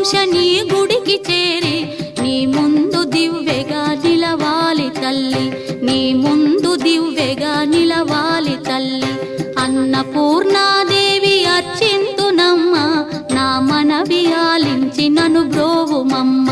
వంశ నీ గుడికి చేరి నీ ముందు దివ్వెగా నిలవాలి తల్లి, నీ ముందు దివ్వెగా నిలవాలి తల్లి. అన్నపూర్ణాదేవి అర్చింతునమ్మ, నా మనవి ఆలించి నను బ్రోవుమమ్మ.